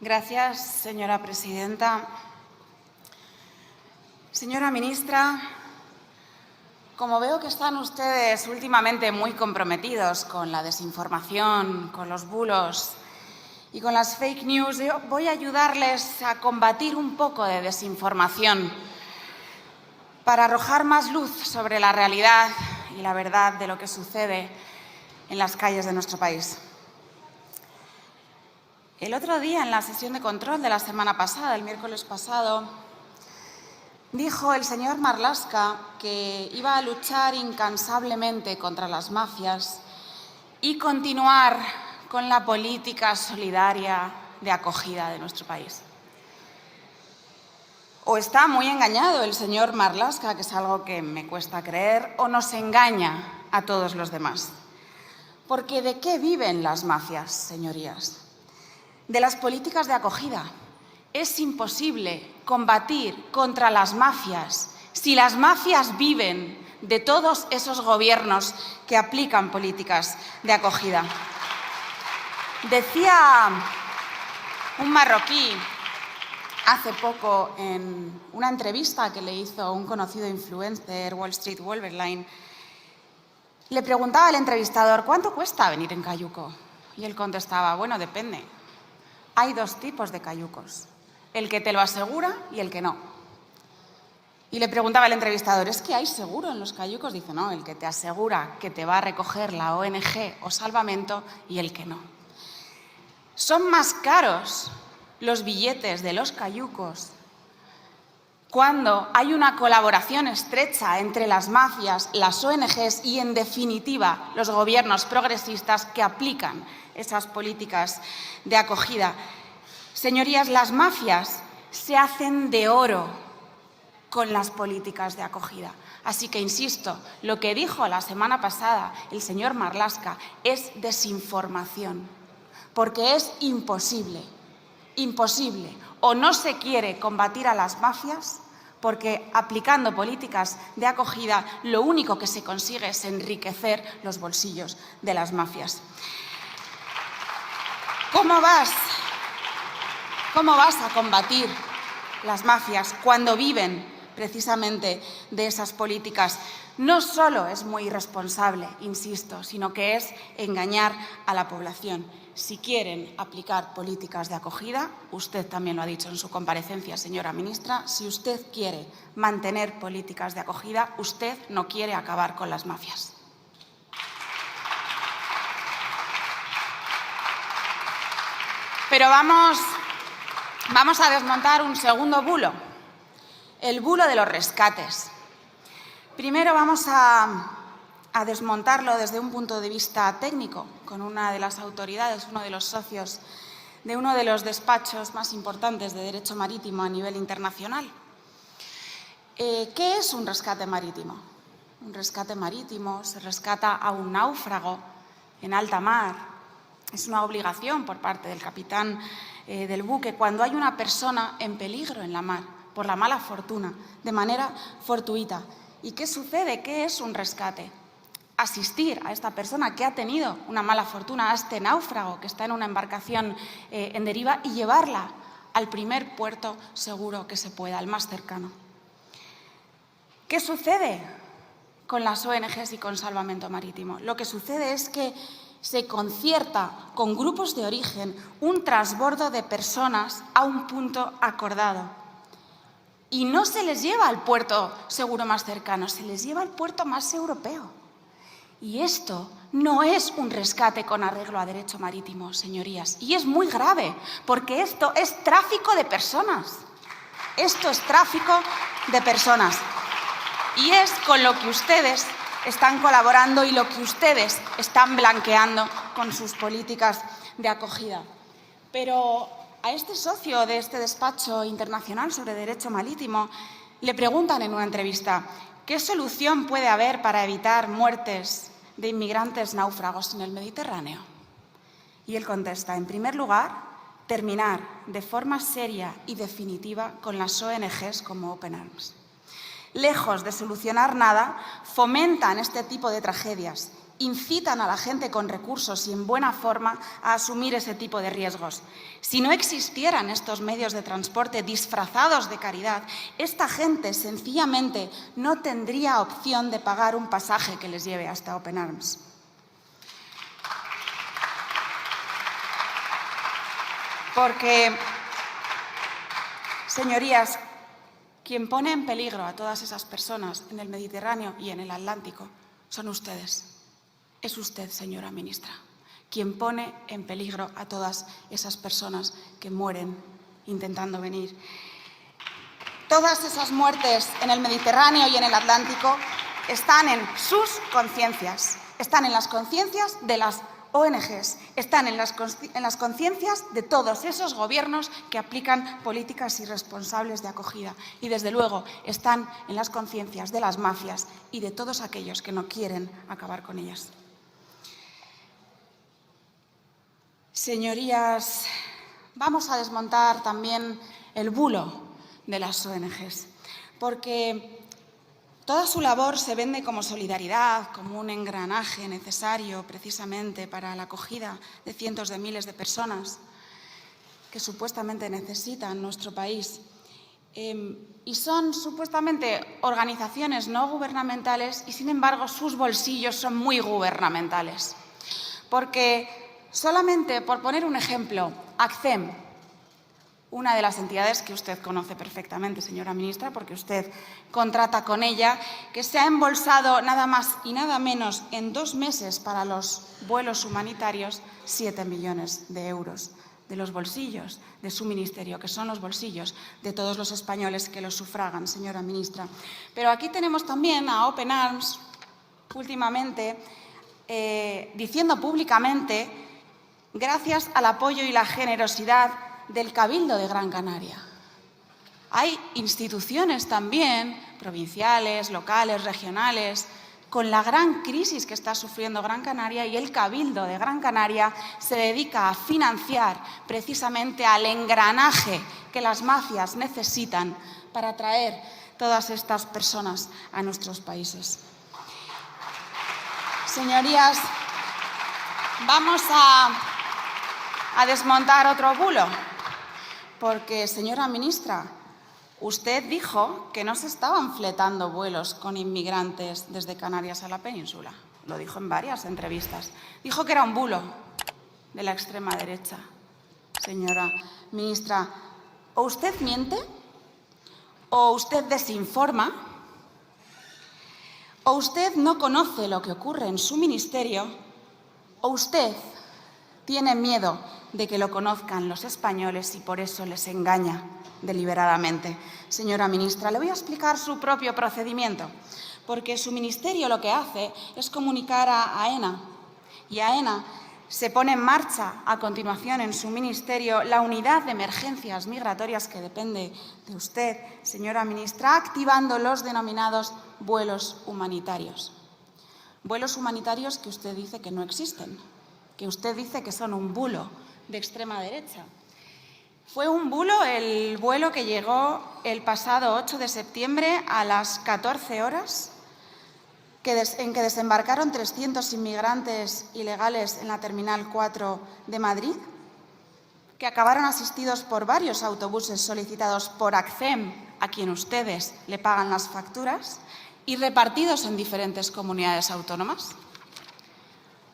Gracias, señora presidenta. Señora ministra, como veo que están ustedes últimamente muy comprometidos con la desinformación, con los bulos y con las fake news, yo voy a ayudarles a combatir un poco de desinformación para arrojar más luz sobre la realidad y la verdad de lo que sucede en las calles de nuestro país. El otro día, en la sesión de control de la semana pasada, el miércoles pasado, dijo el señor Marlaska que iba a luchar incansablemente contra las mafias y continuar con la política solidaria de acogida de nuestro país. O está muy engañado el señor Marlaska, que es algo que me cuesta creer, o nos engaña a todos los demás. Porque ¿de qué viven las mafias, señorías? De las políticas de acogida. Es imposible combatir contra las mafias si las mafias viven de todos esos gobiernos que aplican políticas de acogida. Decía un marroquí hace poco en una entrevista que le hizo un conocido influencer, Wall Street Wolverine, le preguntaba al entrevistador: ¿cuánto cuesta venir en cayuco? Y él contestaba: bueno, depende. Hay dos tipos de cayucos, el que te lo asegura y el que no. Y le preguntaba al entrevistador: ¿es que hay seguro en los cayucos? Dice: no, el que te asegura que te va a recoger la ONG o Salvamento y el que no. Son más caros los billetes de los cayucos cuando hay una colaboración estrecha entre las mafias, las ONGs y, en definitiva, los gobiernos progresistas que aplican esas políticas de acogida. Señorías, las mafias se hacen de oro con las políticas de acogida. Así que, insisto, lo que dijo la semana pasada el señor Marlaska es desinformación, porque es imposible, o no se quiere combatir a las mafias, porque aplicando políticas de acogida lo único que se consigue es enriquecer los bolsillos de las mafias. ¿Cómo vas a combatir las mafias cuando viven precisamente de esas políticas? No solo es muy irresponsable, insisto, sino que es engañar a la población. Si quieren aplicar políticas de acogida, usted también lo ha dicho en su comparecencia, señora ministra, si usted quiere mantener políticas de acogida, usted no quiere acabar con las mafias. Pero vamos a desmontar un segundo bulo, el bulo de los rescates. Primero vamos a desmontarlo desde un punto de vista técnico, con una de las autoridades, uno de los socios de uno de los despachos más importantes de derecho marítimo a nivel internacional. ¿Qué es un rescate marítimo? Un rescate marítimo se rescata a un náufrago en alta mar. Es una obligación por parte del capitán del buque cuando hay una persona en peligro en la mar por la mala fortuna, de manera fortuita. ¿Y qué sucede? ¿Qué es un rescate? Asistir a esta persona que ha tenido una mala fortuna, a este náufrago que está en una embarcación en deriva, y llevarla al primer puerto seguro que se pueda, al más cercano. ¿Qué sucede con las ONGs y con Salvamento Marítimo? Lo que sucede es que se concierta con grupos de origen un transbordo de personas a un punto acordado. Y no se les lleva al puerto seguro más cercano, se les lleva al puerto más europeo. Y esto no es un rescate con arreglo a derecho marítimo, señorías. Y es muy grave, porque esto es tráfico de personas. Esto es tráfico de personas. Y es con lo que ustedes están colaborando y lo que ustedes están blanqueando con sus políticas de acogida. Pero a este socio de este despacho internacional sobre derecho marítimo le preguntan en una entrevista: ¿qué solución puede haber para evitar muertes de inmigrantes náufragos en el Mediterráneo? Y él contesta: en primer lugar, terminar de forma seria y definitiva con las ONGs como Open Arms. Lejos de solucionar nada, fomentan este tipo de tragedias incitan a la gente con recursos y en buena forma a asumir ese tipo de riesgos. Si no existieran estos medios de transporte disfrazados de caridad, esta gente sencillamente no tendría opción de pagar un pasaje que les lleve hasta Open Arms. Porque, señorías, quien pone en peligro a todas esas personas en el Mediterráneo y en el Atlántico son ustedes. Es usted, señora ministra, quien pone en peligro a todas esas personas que mueren intentando venir. Todas esas muertes en el Mediterráneo y en el Atlántico están en sus conciencias, están en las conciencias de las ONGs, están en las conciencias de todos esos gobiernos que aplican políticas irresponsables de acogida y, desde luego, están en las conciencias de las mafias y de todos aquellos que no quieren acabar con ellas. Señorías, vamos a desmontar también el bulo de las ONGs, porque toda su labor se vende como solidaridad, como un engranaje necesario precisamente para la acogida de cientos de miles de personas que supuestamente necesitan nuestro país. Y son supuestamente organizaciones no gubernamentales y, sin embargo, sus bolsillos son muy gubernamentales. Porque solamente, por poner un ejemplo, ACCEM, una de las entidades que usted conoce perfectamente, señora ministra, porque usted contrata con ella, que se ha embolsado nada más y nada menos en 2 meses para los vuelos humanitarios 7 millones de euros de los bolsillos de su ministerio, que son los bolsillos de todos los españoles que los sufragan, señora ministra. Pero aquí tenemos también a Open Arms, últimamente, diciendo públicamente, gracias al apoyo y la generosidad del Cabildo de Gran Canaria. Hay instituciones también, provinciales, locales, regionales, con la gran crisis que está sufriendo Gran Canaria, y el Cabildo de Gran Canaria se dedica a financiar precisamente al engranaje que las mafias necesitan para traer todas estas personas a nuestros países. Señorías, vamos a desmontar otro bulo. Porque, señora ministra, usted dijo que no se estaban fletando vuelos con inmigrantes desde Canarias a la península. Lo dijo en varias entrevistas. Dijo que era un bulo de la extrema derecha. Señora ministra, o usted miente, o usted desinforma, o usted no conoce lo que ocurre en su ministerio, o usted tiene miedo de que lo conozcan los españoles y por eso les engaña deliberadamente. Señora ministra, le voy a explicar su propio procedimiento, porque su ministerio lo que hace es comunicar a AENA, y AENA se pone en marcha a continuación en su ministerio la unidad de emergencias migratorias que depende de usted, señora ministra, activando los denominados vuelos humanitarios. Vuelos humanitarios que usted dice que no existen, que usted dice que son un bulo de extrema derecha. Fue un bulo el vuelo que llegó el pasado 8 de septiembre a las 14 horas, en que desembarcaron 300 inmigrantes ilegales en la Terminal 4 de Madrid, que acabaron asistidos por varios autobuses solicitados por ACCEM, a quien ustedes le pagan las facturas, y repartidos en diferentes comunidades autónomas.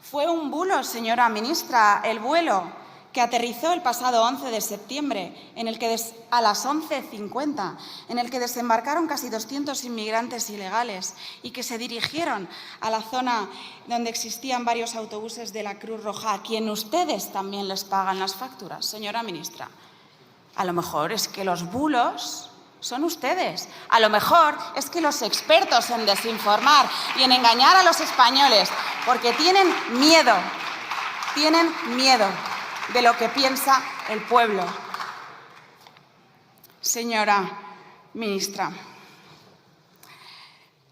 Fue un bulo, señora ministra, el vuelo que aterrizó el pasado 11 de septiembre, en el que a las 11:50, en el que desembarcaron casi 200 inmigrantes ilegales y que se dirigieron a la zona donde existían varios autobuses de la Cruz Roja, a quien ustedes también les pagan las facturas. Señora ministra, a lo mejor es que los bulos son ustedes. A lo mejor es que los expertos en desinformar y en engañar a los españoles, porque tienen miedo de lo que piensa el pueblo. Señora ministra,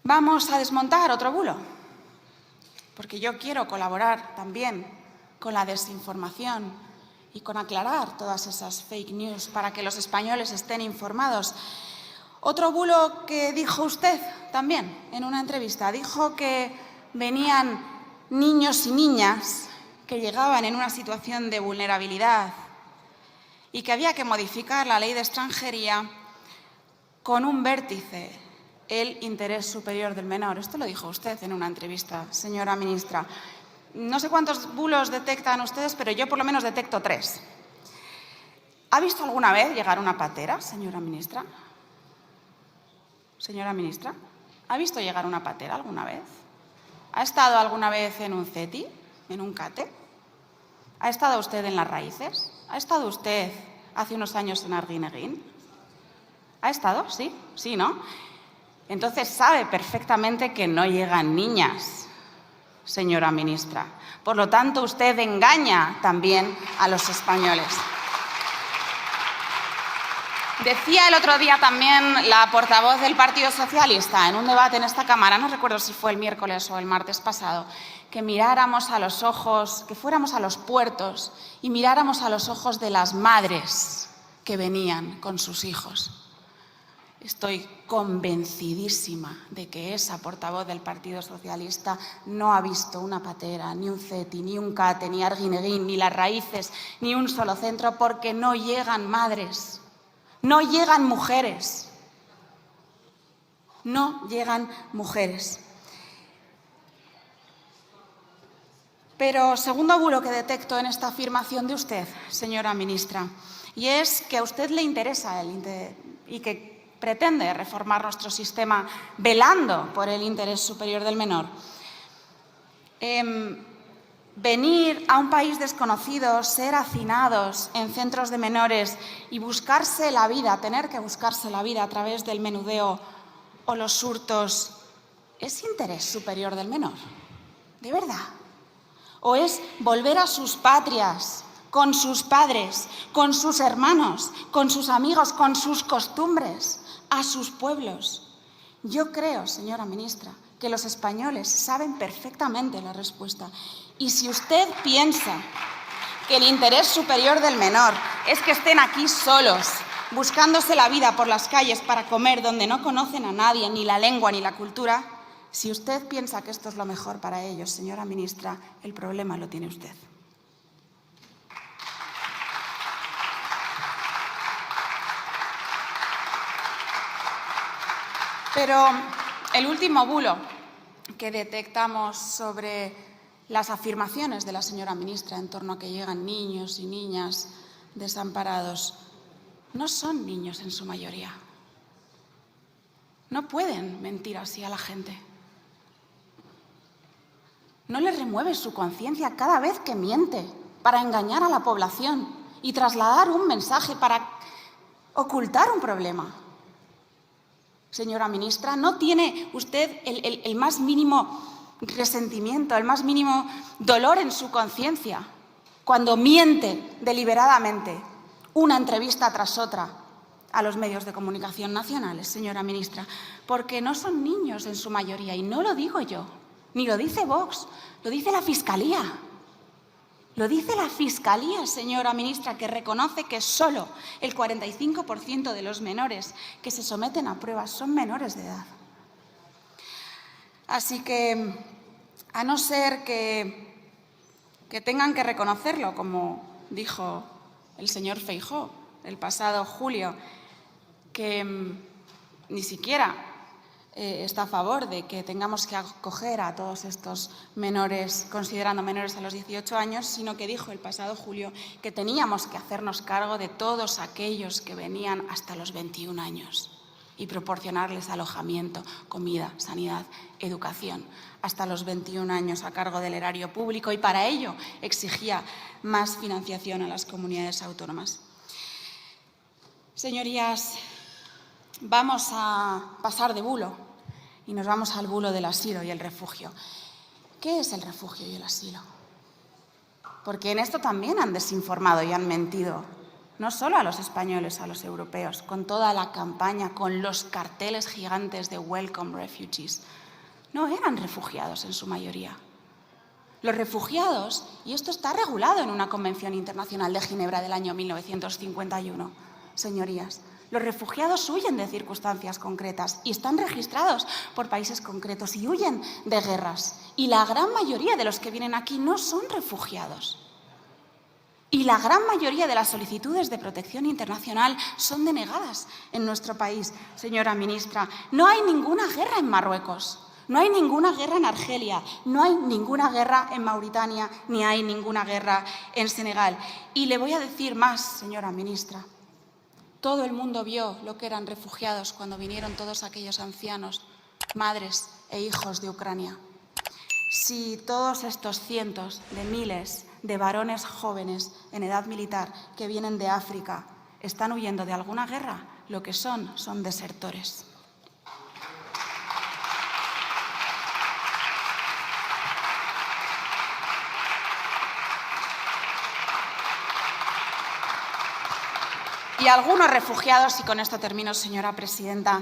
vamos a desmontar otro bulo, porque yo quiero colaborar también con la desinformación y con aclarar todas esas fake news para que los españoles estén informados. Otro bulo que dijo usted también en una entrevista, dijo que venían niños y niñas que llegaban en una situación de vulnerabilidad y que había que modificar la ley de extranjería con un vértice, el interés superior del menor. Esto lo dijo usted en una entrevista, señora ministra. No sé cuántos bulos detectan ustedes, pero yo por lo menos detecto 3. ¿Ha visto alguna vez llegar una patera, señora ministra? Señora ministra, ¿ha visto llegar una patera alguna vez? ¿Ha estado alguna vez en un CETI, en un CATE? ¿Ha estado usted en Las Raíces? ¿Ha estado usted hace unos años en Arguineguín? ¿Ha estado? Sí, sí, ¿no? Entonces sabe perfectamente que no llegan niñas, señora ministra. Por lo tanto, usted engaña también a los españoles. Decía el otro día también la portavoz del Partido Socialista en un debate en esta Cámara, no recuerdo si fue el miércoles o el martes pasado, que miráramos a los ojos, que fuéramos a los puertos y miráramos a los ojos de las madres que venían con sus hijos. Estoy convencidísima de que esa portavoz del Partido Socialista no ha visto una patera, ni un CETI, ni un CATE, ni Arguineguín, ni Las Raíces, ni un solo centro, porque no llegan madres, no llegan mujeres, no llegan mujeres. Pero segundo bulo que detecto en esta afirmación de usted, señora ministra, y es que a usted le interesa y que pretende reformar nuestro sistema velando por el interés superior del menor. Venir a un país desconocido, ser hacinados en centros de menores y buscarse la vida, tener que buscarse la vida a través del menudeo o los hurtos, ¿es interés superior del menor? ¿De verdad? ¿O es volver a sus patrias, con sus padres, con sus hermanos, con sus amigos, con sus costumbres, a sus pueblos? Yo creo, señora ministra, que los españoles saben perfectamente la respuesta. Y si usted piensa que el interés superior del menor es que estén aquí solos, buscándose la vida por las calles para comer donde no conocen a nadie, ni la lengua ni la cultura, si usted piensa que esto es lo mejor para ellos, señora ministra, el problema lo tiene usted. Pero el último bulo que detectamos sobre las afirmaciones de la señora ministra en torno a que llegan niños y niñas desamparados, no son niños en su mayoría. No pueden mentir así a la gente. ¿No le remueve su conciencia cada vez que miente para engañar a la población y trasladar un mensaje para ocultar un problema? Señora ministra, ¿no tiene usted el más mínimo resentimiento, el más mínimo dolor en su conciencia cuando miente deliberadamente una entrevista tras otra a los medios de comunicación nacionales, señora ministra? Porque no son niños en su mayoría, y no lo digo yo, ni lo dice Vox, lo dice la Fiscalía. Lo dice la Fiscalía, señora ministra, que reconoce que solo el 45% de los menores que se someten a pruebas son menores de edad. Así que, a no ser que tengan que reconocerlo, como dijo el señor Feijóo el pasado julio, que ni siquiera está a favor de que tengamos que acoger a todos estos menores, considerando menores a los 18 años, sino que dijo el pasado julio que teníamos que hacernos cargo de todos aquellos que venían hasta los 21 años y proporcionarles alojamiento, comida, sanidad, educación, hasta los 21 años a cargo del erario público, y para ello exigía más financiación a las comunidades autónomas. Señorías, vamos a pasar de bulo y nos vamos al bulo del asilo y el refugio. ¿Qué es el refugio y el asilo? Porque en esto también han desinformado y han mentido, no solo a los españoles, a los europeos, con toda la campaña, con los carteles gigantes de Welcome Refugees. No eran refugiados en su mayoría. Los refugiados, y esto está regulado en una Convención Internacional de Ginebra del año 1951, señorías, los refugiados huyen de circunstancias concretas y están registrados por países concretos y huyen de guerras Y la gran mayoría de los que vienen aquí no son refugiados. Y la gran mayoría de las solicitudes de protección internacional son denegadas en nuestro país, señora ministra. No hay ninguna guerra en Marruecos, no hay ninguna guerra en Argelia, no hay ninguna guerra en Mauritania, ni hay ninguna guerra en Senegal. Y le voy a decir más, señora ministra. Todo el mundo vio lo que eran refugiados cuando vinieron todos aquellos ancianos, madres e hijos de Ucrania. Si todos estos cientos de miles de varones jóvenes en edad militar que vienen de África están huyendo de alguna guerra, lo que son desertores. Y algunos refugiados, y con esto termino, señora presidenta,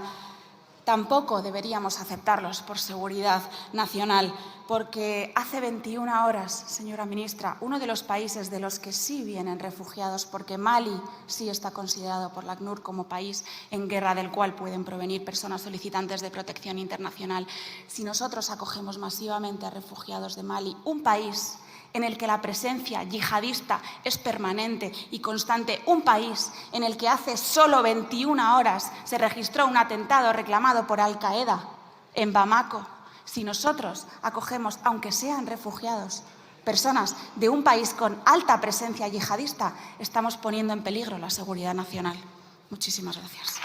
tampoco deberíamos aceptarlos por seguridad nacional, porque hace 21 horas, señora ministra, uno de los países de los que sí vienen refugiados, porque Mali sí está considerado por la ACNUR como país en guerra del cual pueden provenir personas solicitantes de protección internacional, si nosotros acogemos masivamente a refugiados de Mali, un país en el que la presencia yihadista es permanente y constante, un país en el que hace solo 21 horas se registró un atentado reclamado por Al-Qaeda en Bamako, si nosotros acogemos, aunque sean refugiados, personas de un país con alta presencia yihadista, estamos poniendo en peligro la seguridad nacional. Muchísimas gracias.